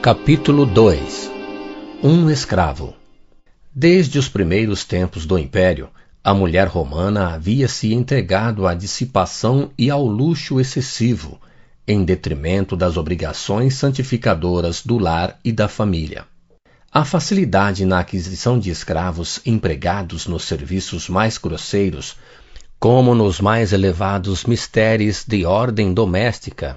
Capítulo 2. Um escravo. Desde os primeiros tempos do Império, a mulher romana havia se entregado à dissipação e ao luxo excessivo, em detrimento das obrigações santificadoras do lar e da família. A facilidade na aquisição de escravos empregados nos serviços mais grosseiros, como nos mais elevados misteres de ordem doméstica,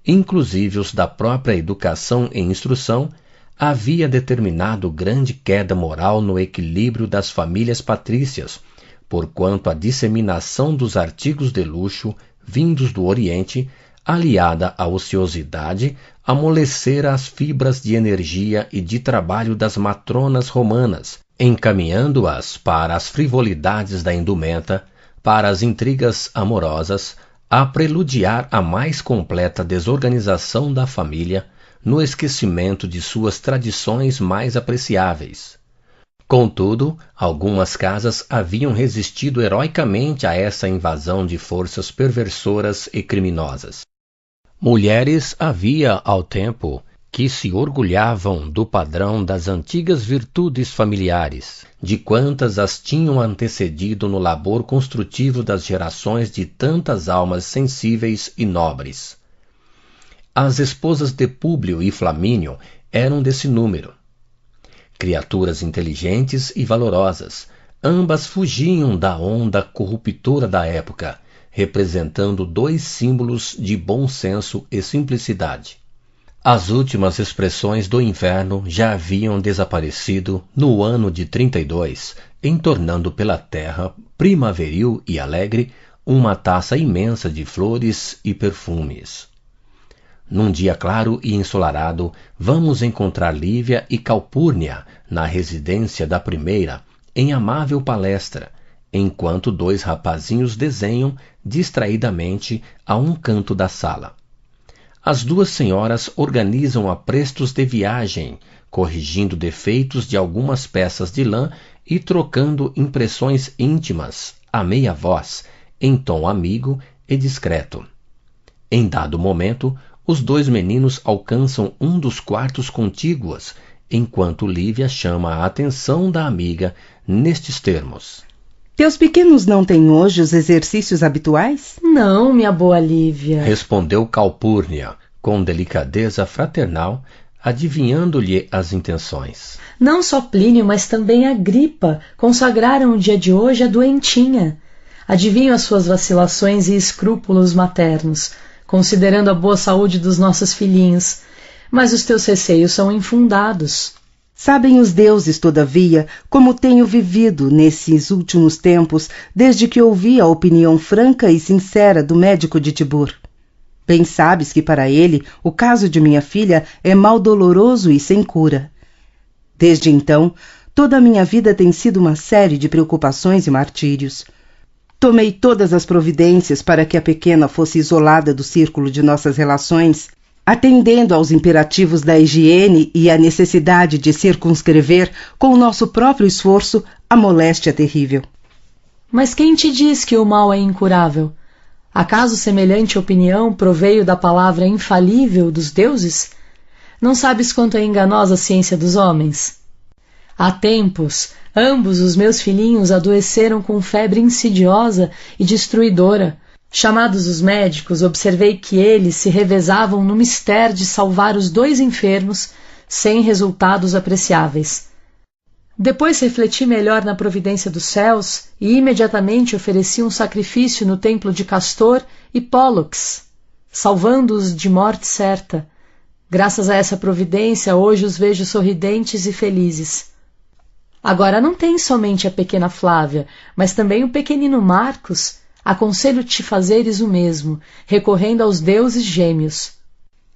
inclusive os da própria educação e instrução, havia determinado grande queda moral no equilíbrio das famílias patrícias, porquanto a disseminação dos artigos de luxo vindos do Oriente, aliada à ociosidade, amolecera as fibras de energia e de trabalho das matronas romanas, encaminhando-as para as frivolidades da indumenta, para as intrigas amorosas, a preludiar a mais completa desorganização da família, no esquecimento de suas tradições mais apreciáveis. Contudo, algumas casas haviam resistido heroicamente a essa invasão de forças perversoras e criminosas. Mulheres havia ao tempo que se orgulhavam do padrão das antigas virtudes familiares, de quantas as tinham antecedido no labor construtivo das gerações de tantas almas sensíveis e nobres. As esposas de Públio e Flamínio eram desse número. Criaturas inteligentes e valorosas, ambas fugiam da onda corruptora da época, representando dois símbolos de bom senso e simplicidade. As últimas expressões do inverno já haviam desaparecido no ano de 32, entornando pela terra, primaveril e alegre, uma taça imensa de flores e perfumes. Num dia claro e ensolarado, vamos encontrar Lívia e Calpurnia na residência da primeira, em amável palestra, enquanto dois rapazinhos desenham distraidamente a um canto da sala. As duas senhoras organizam aprestos de viagem, corrigindo defeitos de algumas peças de lã e trocando impressões íntimas, a meia voz, em tom amigo e discreto. Em dado momento, os dois meninos alcançam um dos quartos contíguos, enquanto Lívia chama a atenção da amiga nestes termos. Teus pequenos não têm hoje os exercícios habituais? Não, minha boa Lívia, respondeu Calpurnia, com delicadeza fraternal, adivinhando-lhe as intenções. Não só Plínio, mas também Agripa consagraram o dia de hoje à doentinha. Adivinho as suas vacilações e escrúpulos maternos, considerando a boa saúde dos nossos filhinhos, mas os teus receios são infundados. Sabem os deuses, todavia, como tenho vivido nesses últimos tempos, desde que ouvi a opinião franca e sincera do médico de Tibur. Bem sabes que para ele o caso de minha filha é mal doloroso e sem cura. Desde então, toda a minha vida tem sido uma série de preocupações e martírios. Tomei todas as providências para que a pequena fosse isolada do círculo de nossas relações, atendendo aos imperativos da higiene e à necessidade de circunscrever, com o nosso próprio esforço, a moléstia terrível. Mas quem te diz que o mal é incurável? Acaso semelhante opinião proveio da palavra infalível dos deuses? Não sabes quanto é enganosa a ciência dos homens? Há tempos, ambos os meus filhinhos adoeceram com febre insidiosa e destruidora. Chamados os médicos, observei que eles se revezavam no mistério de salvar os dois enfermos, sem resultados apreciáveis. Depois refleti melhor na providência dos céus e imediatamente ofereci um sacrifício no templo de Castor e Pólux, salvando-os de morte certa. Graças a essa providência, hoje os vejo sorridentes e felizes. Agora não tens somente a pequena Flávia, mas também o pequenino Marcos. Aconselho-te fazeres o mesmo, recorrendo aos deuses gêmeos.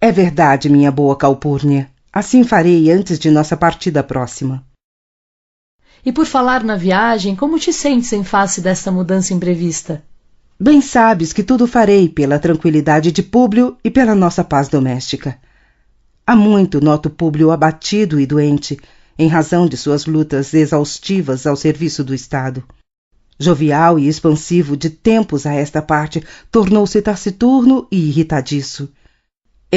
É verdade, minha boa Calpurnia. Assim farei antes de nossa partida próxima. E por falar na viagem, como te sentes em face desta mudança imprevista? Bem sabes que tudo farei pela tranquilidade de Públio e pela nossa paz doméstica. Há muito noto Públio abatido e doente, em razão de suas lutas exaustivas ao serviço do Estado. Jovial e expansivo de tempos a esta parte, tornou-se taciturno e irritadiço.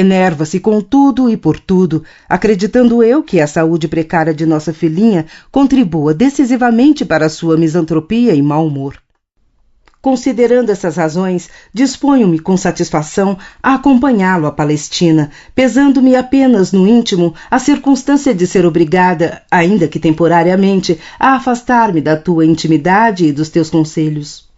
Enerva-se com tudo e por tudo, acreditando eu que a saúde precária de nossa filhinha contribua decisivamente para a sua misantropia e mau humor. Considerando essas razões, disponho-me com satisfação a acompanhá-lo à Palestina, pesando-me apenas no íntimo a circunstância de ser obrigada, ainda que temporariamente, a afastar-me da tua intimidade e dos teus conselhos.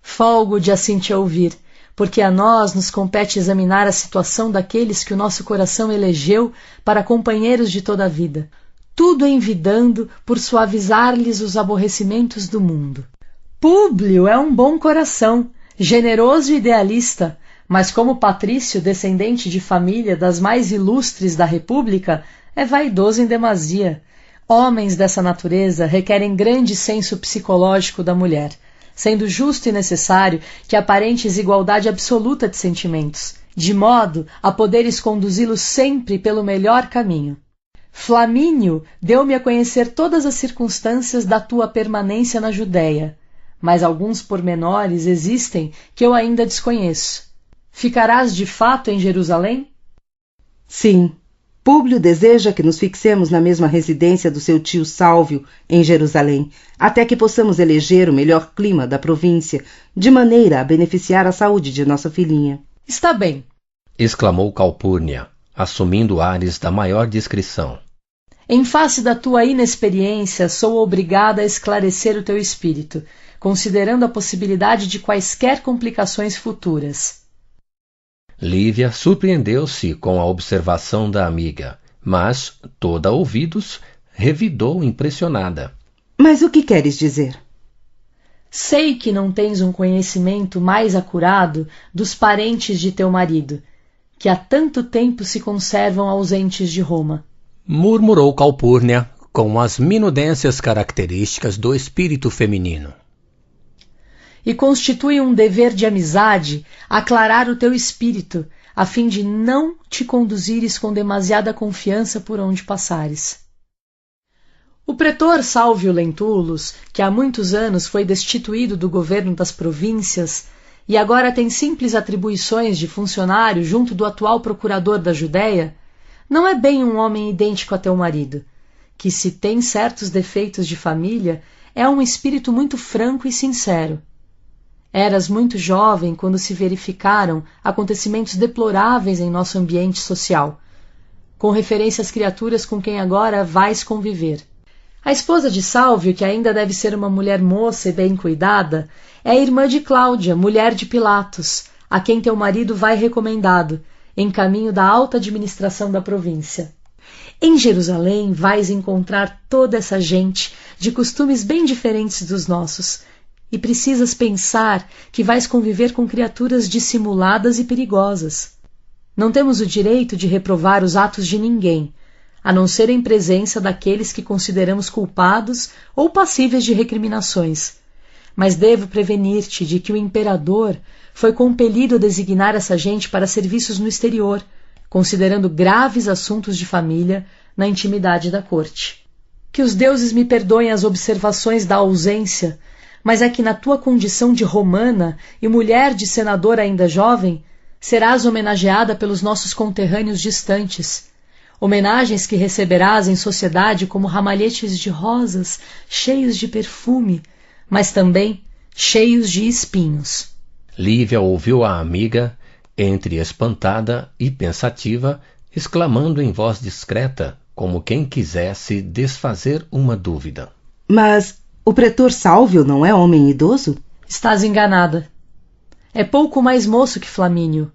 Folgo de assim te ouvir, porque a nós nos compete examinar a situação daqueles que o nosso coração elegeu para companheiros de toda a vida, tudo envidando por suavizar-lhes os aborrecimentos do mundo. Públio é um bom coração, generoso e idealista, mas como patrício descendente de família das mais ilustres da República, é vaidoso em demasia. Homens dessa natureza requerem grande senso psicológico da mulher, sendo justo e necessário que aparentes igualdade absoluta de sentimentos, de modo a poderes conduzi-los sempre pelo melhor caminho. Flamínio deu-me a conhecer todas as circunstâncias da tua permanência na Judéia, mas alguns pormenores existem que eu ainda desconheço. Ficarás de fato em Jerusalém? Sim. Públio deseja que nos fixemos na mesma residência do seu tio Sálvio, em Jerusalém, até que possamos eleger o melhor clima da província, de maneira a beneficiar a saúde de nossa filhinha. Está bem, exclamou Calpurnia, assumindo ares da maior discrição. Em face da tua inexperiência, sou obrigada a esclarecer o teu espírito, considerando a possibilidade de quaisquer complicações futuras. Lívia surpreendeu-se com a observação da amiga, mas, toda ouvidos, revidou impressionada. Mas o que queres dizer? Sei que não tens um conhecimento mais acurado dos parentes de teu marido, que há tanto tempo se conservam ausentes de Roma. Murmurou Calpurnia, com as minudências características do espírito feminino. E constitui um dever de amizade aclarar o teu espírito, a fim de não te conduzires com demasiada confiança por onde passares. O pretor Sálvio Lentulus, que há muitos anos foi destituído do governo das províncias e agora tem simples atribuições de funcionário junto do atual procurador da Judéia, não é bem um homem idêntico a teu marido, que, se tem certos defeitos de família, é um espírito muito franco e sincero. Eras muito jovem quando se verificaram acontecimentos deploráveis em nosso ambiente social, com referência às criaturas com quem agora vais conviver. A esposa de Sálvio, que ainda deve ser uma mulher moça e bem cuidada, é a irmã de Cláudia, mulher de Pilatos, a quem teu marido vai recomendado, em caminho da alta administração da província. Em Jerusalém vais encontrar toda essa gente de costumes bem diferentes dos nossos, e precisas pensar que vais conviver com criaturas dissimuladas e perigosas. Não temos o direito de reprovar os atos de ninguém, a não ser em presença daqueles que consideramos culpados ou passíveis de recriminações. Mas devo prevenir-te de que o imperador foi compelido a designar essa gente para serviços no exterior, considerando graves assuntos de família na intimidade da corte. Que os deuses me perdoem as observações da ausência, mas é que na tua condição de romana e mulher de senador ainda jovem, serás homenageada pelos nossos conterrâneos distantes, homenagens que receberás em sociedade como ramalhetes de rosas cheios de perfume, mas também cheios de espinhos. Lívia ouviu a amiga, entre espantada e pensativa, exclamando em voz discreta, como quem quisesse desfazer uma dúvida. Mas o pretor Sálvio não é homem idoso? Estás enganada. É pouco mais moço que Flamínio,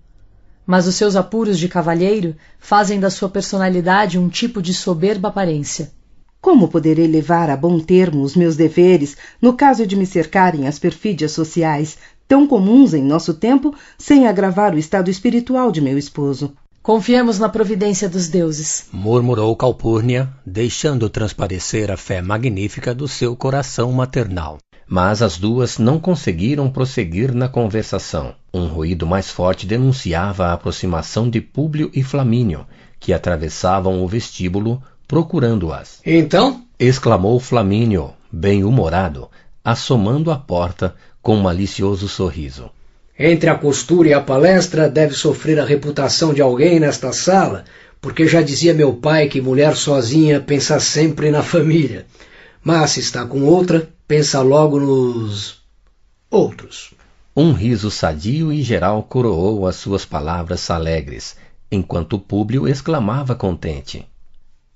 mas os seus apuros de cavalheiro fazem da sua personalidade um tipo de soberba aparência. Como poderei levar a bom termo os meus deveres no caso de me cercarem as perfídias sociais, tão comuns em nosso tempo, sem agravar o estado espiritual de meu esposo? Confiemos na providência dos deuses, murmurou Calpurnia, deixando transparecer a fé magnífica do seu coração maternal. Mas as duas não conseguiram prosseguir na conversação. Um ruído mais forte denunciava a aproximação de Públio e Flamínio, que atravessavam o vestíbulo, procurando-as. Então? Exclamou Flamínio, bem-humorado, assomando a porta com um malicioso sorriso. Entre a costura e a palestra, deve sofrer a reputação de alguém nesta sala, porque já dizia meu pai que mulher sozinha pensa sempre na família. Mas se está com outra, pensa logo nos outros. Um riso sadio e geral coroou as suas palavras alegres, enquanto Públio exclamava contente.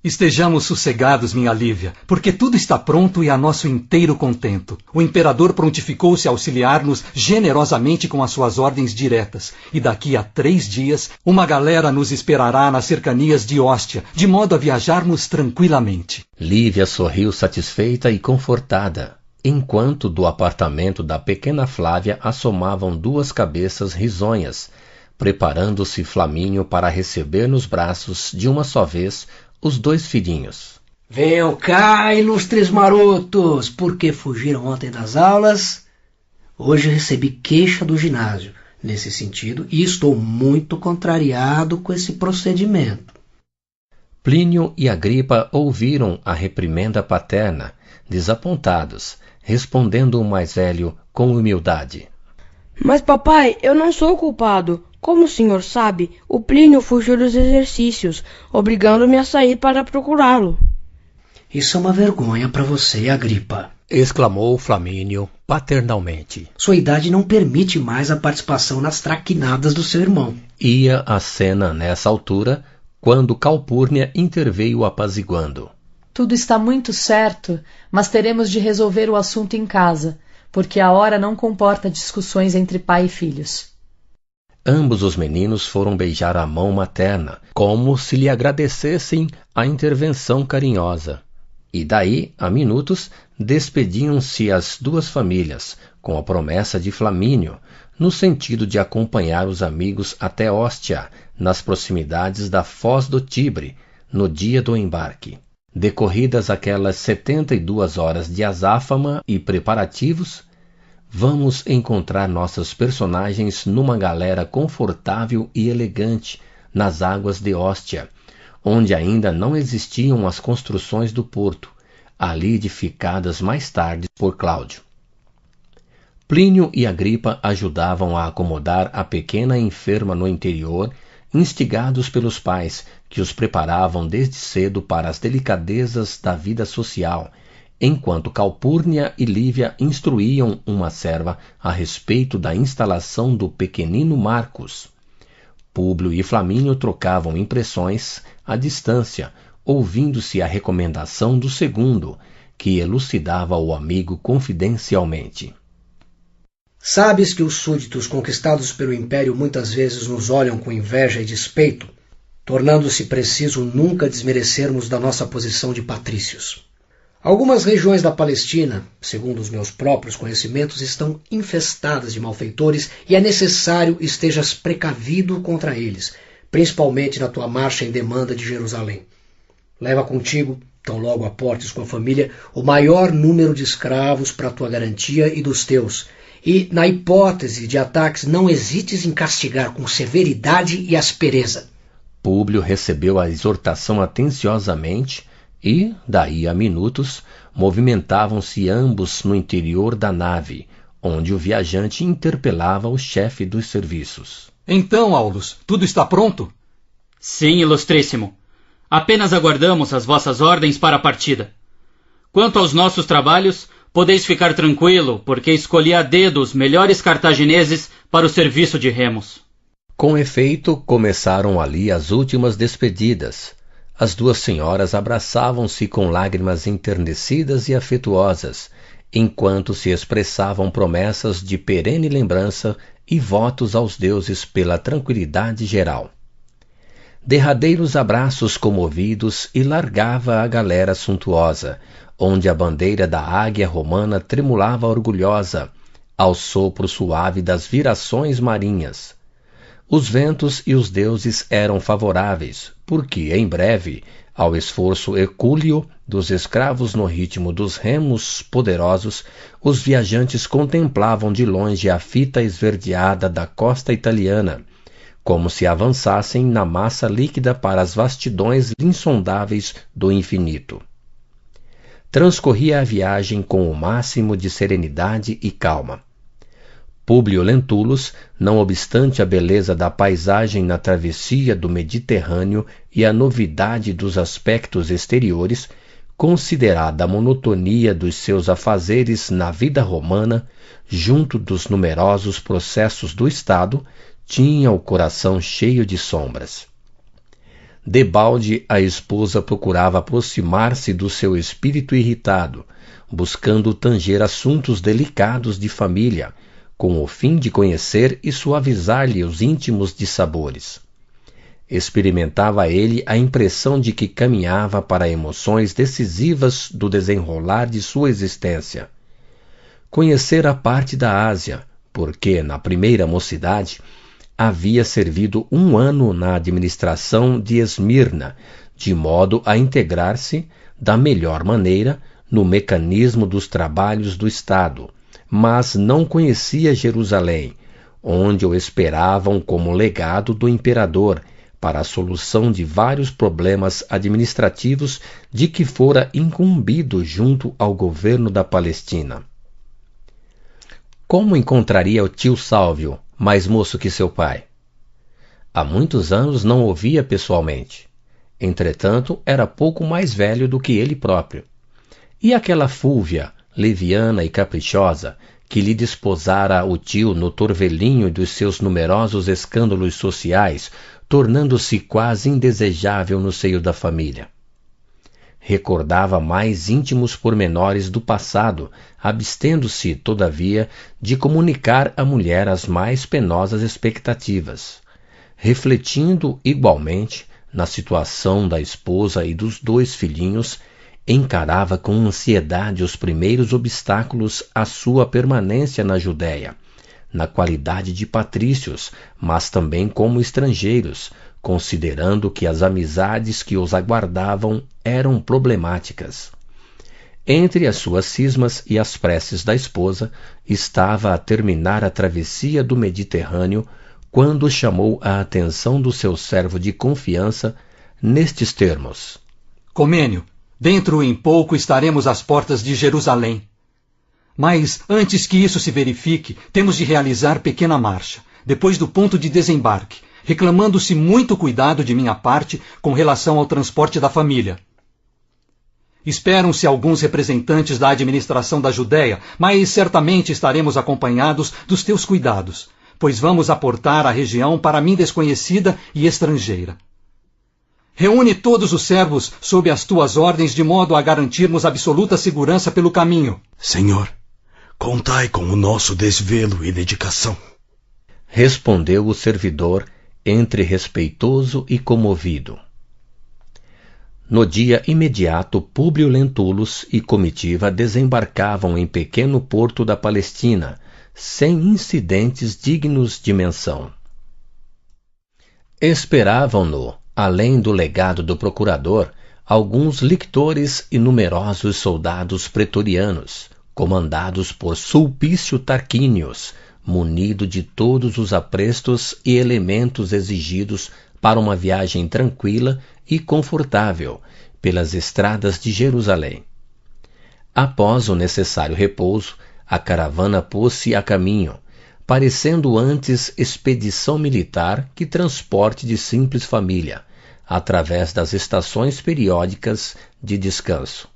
Estejamos sossegados, minha Lívia, porque tudo está pronto e a nosso inteiro contento. O imperador prontificou-se a auxiliar-nos generosamente com as suas ordens diretas, e daqui a 3 dias uma galera nos esperará nas cercanias de Óstia, de modo a viajarmos tranquilamente. Lívia sorriu satisfeita e confortada, enquanto do apartamento da pequena Flávia assomavam 2 cabeças risonhas, preparando-se Flamínio para receber nos braços, de uma só vez, os 2 filhinhos. Venham cá, ilustres marotos! Por que fugiram ontem das aulas? Hoje recebi queixa do ginásio nesse sentido e estou muito contrariado com esse procedimento. Plínio e Agripa ouviram a reprimenda paterna, desapontados, respondendo o mais velho com humildade. Mas papai, eu não sou culpado. Como o senhor sabe, o Plínio fugiu dos exercícios, obrigando-me a sair para procurá-lo. Isso é uma vergonha para você, Agripa, exclamou Flamínio paternalmente. Sua idade não permite mais a participação nas traquinadas do seu irmão. Ia a cena nessa altura, quando Calpurnia interveio apaziguando. Tudo está muito certo, mas teremos de resolver o assunto em casa, porque a hora não comporta discussões entre pai e filhos. Ambos os meninos foram beijar a mão materna, como se lhe agradecessem a intervenção carinhosa. E daí, a minutos, despediam-se as 2 famílias, com a promessa de Flamínio, no sentido de acompanhar os amigos até Óstia, nas proximidades da Foz do Tibre, no dia do embarque. Decorridas aquelas 72 horas de azáfama e preparativos, vamos encontrar nossos personagens numa galera confortável e elegante nas águas de Óstia, onde ainda não existiam as construções do porto, ali edificadas mais tarde por Cláudio. Plínio e Agripa ajudavam a acomodar a pequena enferma no interior, instigados pelos pais, que os preparavam desde cedo para as delicadezas da vida social, enquanto Calpurnia e Lívia instruíam uma serva a respeito da instalação do pequenino Marcos. Públio e Flamínio trocavam impressões à distância, ouvindo-se a recomendação do segundo, que elucidava o amigo confidencialmente. Sabes que os súditos conquistados pelo Império muitas vezes nos olham com inveja e despeito, tornando-se preciso nunca desmerecermos da nossa posição de patrícios. Algumas regiões da Palestina, segundo os meus próprios conhecimentos, estão infestadas de malfeitores e é necessário estejas precavido contra eles, principalmente na tua marcha em demanda de Jerusalém. Leva contigo, tão logo aportes com a família, o maior número de escravos para a tua garantia e dos teus, e, na hipótese de ataques, não hesites em castigar com severidade e aspereza. Públio recebeu a exortação atenciosamente, e, daí a minutos, movimentavam-se ambos no interior da nave, onde o viajante interpelava o chefe dos serviços. Então, Aulus, tudo está pronto? Sim, ilustríssimo. Apenas aguardamos as vossas ordens para a partida. Quanto aos nossos trabalhos, podeis ficar tranquilo, porque escolhi a dedo os melhores cartagineses para o serviço de remos. Com efeito, começaram ali as últimas despedidas. As 2 senhoras abraçavam-se com lágrimas enternecidas e afetuosas, enquanto se expressavam promessas de perene lembrança e votos aos deuses pela tranquilidade geral. Derradeiros abraços comovidos e largava a galera suntuosa, onde a bandeira da águia romana tremulava orgulhosa, ao sopro suave das virações marinhas. Os ventos e os deuses eram favoráveis, porque, em breve, ao esforço hercúleo dos escravos no ritmo dos remos poderosos, os viajantes contemplavam de longe a fita esverdeada da costa italiana, como se avançassem na massa líquida para as vastidões insondáveis do infinito. Transcorria a viagem com o máximo de serenidade e calma. Públio Lentulus, não obstante a beleza da paisagem na travessia do Mediterrâneo e a novidade dos aspectos exteriores, considerada a monotonia dos seus afazeres na vida romana, junto dos numerosos processos do Estado, tinha o coração cheio de sombras. Debalde, a esposa procurava aproximar-se do seu espírito irritado, buscando tanger assuntos delicados de família, com o fim de conhecer e suavizar-lhe os íntimos dissabores. Experimentava ele a impressão de que caminhava para emoções decisivas do desenrolar de sua existência. Conhecera parte da Ásia, porque, na primeira mocidade, havia servido 1 ano na administração de Esmirna, de modo a integrar-se, da melhor maneira, no mecanismo dos trabalhos do Estado, mas não conhecia Jerusalém, onde o esperavam como legado do imperador para a solução de vários problemas administrativos de que fora incumbido junto ao governo da Palestina. Como encontraria o tio Sálvio, mais moço que seu pai? Há muitos anos não o via pessoalmente. Entretanto, era pouco mais velho do que ele próprio. E aquela Fúlvia, leviana e caprichosa, que lhe desposara o tio no torvelinho dos seus numerosos escândalos sociais, tornando-se quase indesejável no seio da família. Recordava mais íntimos pormenores do passado, abstendo-se, todavia, de comunicar à mulher as mais penosas expectativas. Refletindo igualmente na situação da esposa e dos 2 filhinhos, encarava com ansiedade os primeiros obstáculos à sua permanência na Judéia, na qualidade de patrícios, mas também como estrangeiros, considerando que as amizades que os aguardavam eram problemáticas. Entre as suas cismas e as preces da esposa, estava a terminar a travessia do Mediterrâneo, quando chamou a atenção do seu servo de confiança nestes termos: Comênio, dentro em pouco estaremos às portas de Jerusalém. Mas, antes que isso se verifique, temos de realizar pequena marcha, depois do ponto de desembarque, reclamando-se muito cuidado de minha parte com relação ao transporte da família. Esperam-se alguns representantes da administração da Judéia, mas certamente estaremos acompanhados dos teus cuidados, pois vamos aportar a região para mim desconhecida e estrangeira. Reúne todos os servos sob as tuas ordens, de modo a garantirmos absoluta segurança pelo caminho. Senhor, contai com o nosso desvelo e dedicação. Respondeu o servidor, entre respeitoso e comovido. No dia imediato, Públio Lentulus e comitiva desembarcavam em pequeno porto da Palestina, sem incidentes dignos de menção. Esperavam-no, além do legado do procurador, alguns lictores e numerosos soldados pretorianos, comandados por Sulpício Tarquínios, munido de todos os aprestos e elementos exigidos para uma viagem tranquila e confortável pelas estradas de Jerusalém. Após o necessário repouso, a caravana pôs-se a caminho, parecendo antes expedição militar que transporte de simples família, através das estações periódicas de descanso.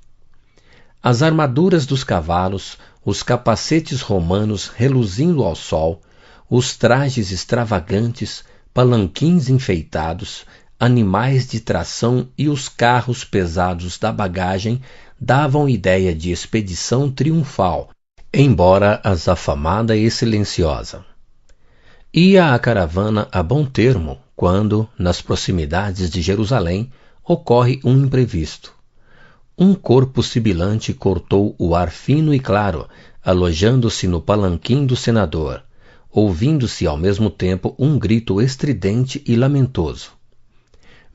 As armaduras dos cavalos, os capacetes romanos reluzindo ao sol, os trajes extravagantes, palanquins enfeitados, animais de tração e os carros pesados da bagagem davam ideia de expedição triunfal, embora azafamada e silenciosa. Ia a caravana a bom termo quando, nas proximidades de Jerusalém, ocorre um imprevisto. Um corpo sibilante cortou o ar fino e claro, alojando-se no palanquim do senador, ouvindo-se ao mesmo tempo um grito estridente e lamentoso.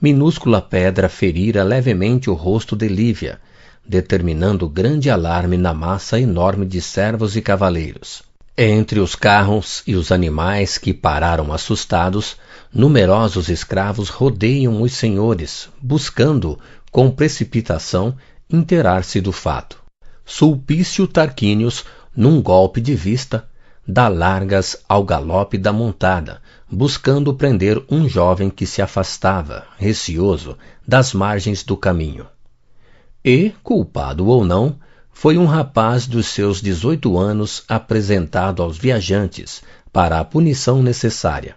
Minúscula pedra ferira levemente o rosto de Lívia, determinando grande alarme na massa enorme de servos e cavaleiros. Entre os carros e os animais que pararam assustados, numerosos escravos rodeiam os senhores, buscando, com precipitação, inteirar-se do fato. Sulpício Tarquínios, num golpe de vista, dá largas ao galope da montada, buscando prender um jovem que se afastava, receoso, das margens do caminho. E, culpado ou não, foi um rapaz dos seus 18 anos apresentado aos viajantes para a punição necessária.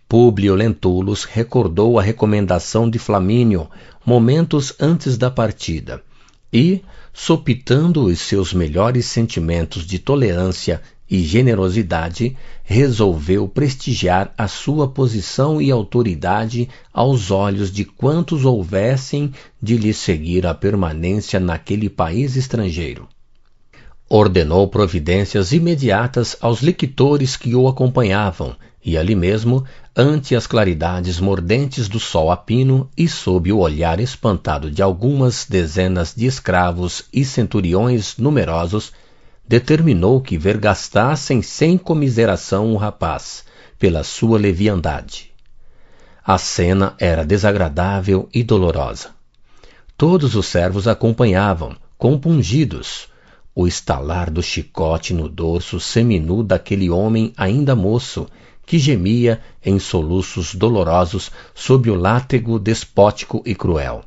Públio Lentulus recordou a recomendação de Flamínio momentos antes da partida e, sopitando os seus melhores sentimentos de tolerância e generosidade, resolveu prestigiar a sua posição e autoridade aos olhos de quantos houvessem de lhe seguir a permanência naquele país estrangeiro. Ordenou providências imediatas aos lictores que o acompanhavam, e ali mesmo, ante as claridades mordentes do sol a pino e sob o olhar espantado de algumas dezenas de escravos e centuriões numerosos, determinou que vergastassem sem comiseração o rapaz, pela sua leviandade. A cena era desagradável e dolorosa. Todos os servos acompanhavam, compungidos, o estalar do chicote no dorso seminu daquele homem ainda moço, que gemia em soluços dolorosos sob o látego despótico e cruel.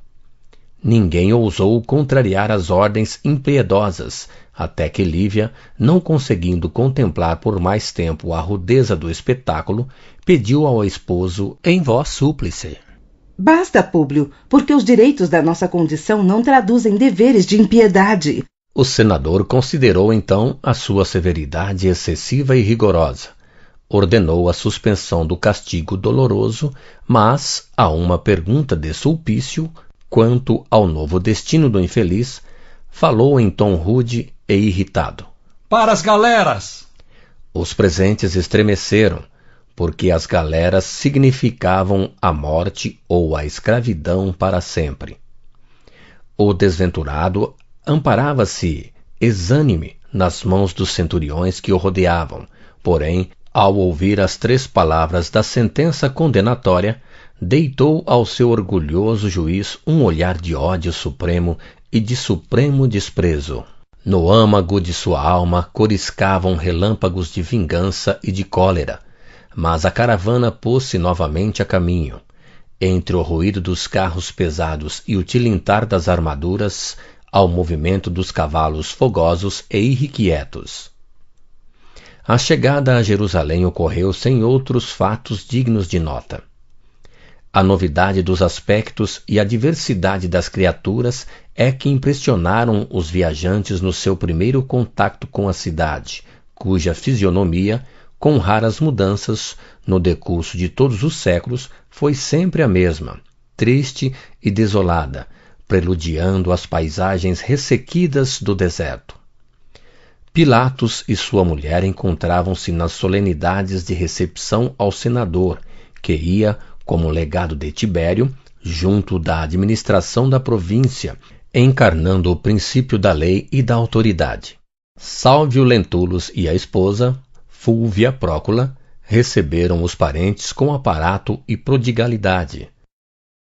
Ninguém ousou contrariar as ordens impiedosas, até que Lívia, não conseguindo contemplar por mais tempo a rudeza do espetáculo, pediu ao esposo em voz súplice: Basta, Públio, porque os direitos da nossa condição não traduzem deveres de impiedade. O senador considerou então a sua severidade excessiva e rigorosa. Ordenou a suspensão do castigo doloroso, mas, a uma pergunta de Sulpício, quanto ao novo destino do infeliz, falou em tom rude e irritado: Para as galeras! Os presentes estremeceram, porque as galeras significavam a morte ou a escravidão para sempre. O desventurado amparava-se, exânime, nas mãos dos centuriões que o rodeavam, porém, ao ouvir as 3 palavras da sentença condenatória, deitou ao seu orgulhoso juiz um olhar de ódio supremo e de supremo desprezo. No âmago de sua alma coriscavam relâmpagos de vingança e de cólera, mas a caravana pôs-se novamente a caminho. Entre o ruído dos carros pesados e o tilintar das armaduras, ao movimento dos cavalos fogosos e irrequietos. A chegada a Jerusalém ocorreu sem outros fatos dignos de nota. A novidade dos aspectos e a diversidade das criaturas é que impressionaram os viajantes no seu primeiro contato com a cidade, cuja fisionomia, com raras mudanças, no decurso de todos os séculos, foi sempre a mesma, triste e desolada, preludiando as paisagens ressequidas do deserto. Pilatos e sua mulher encontravam-se nas solenidades de recepção ao senador, que ia, como legado de Tibério, junto da administração da província, encarnando o princípio da lei e da autoridade. Salvio Lentulus e a esposa, Fúlvia Prócula, receberam os parentes com aparato e prodigalidade,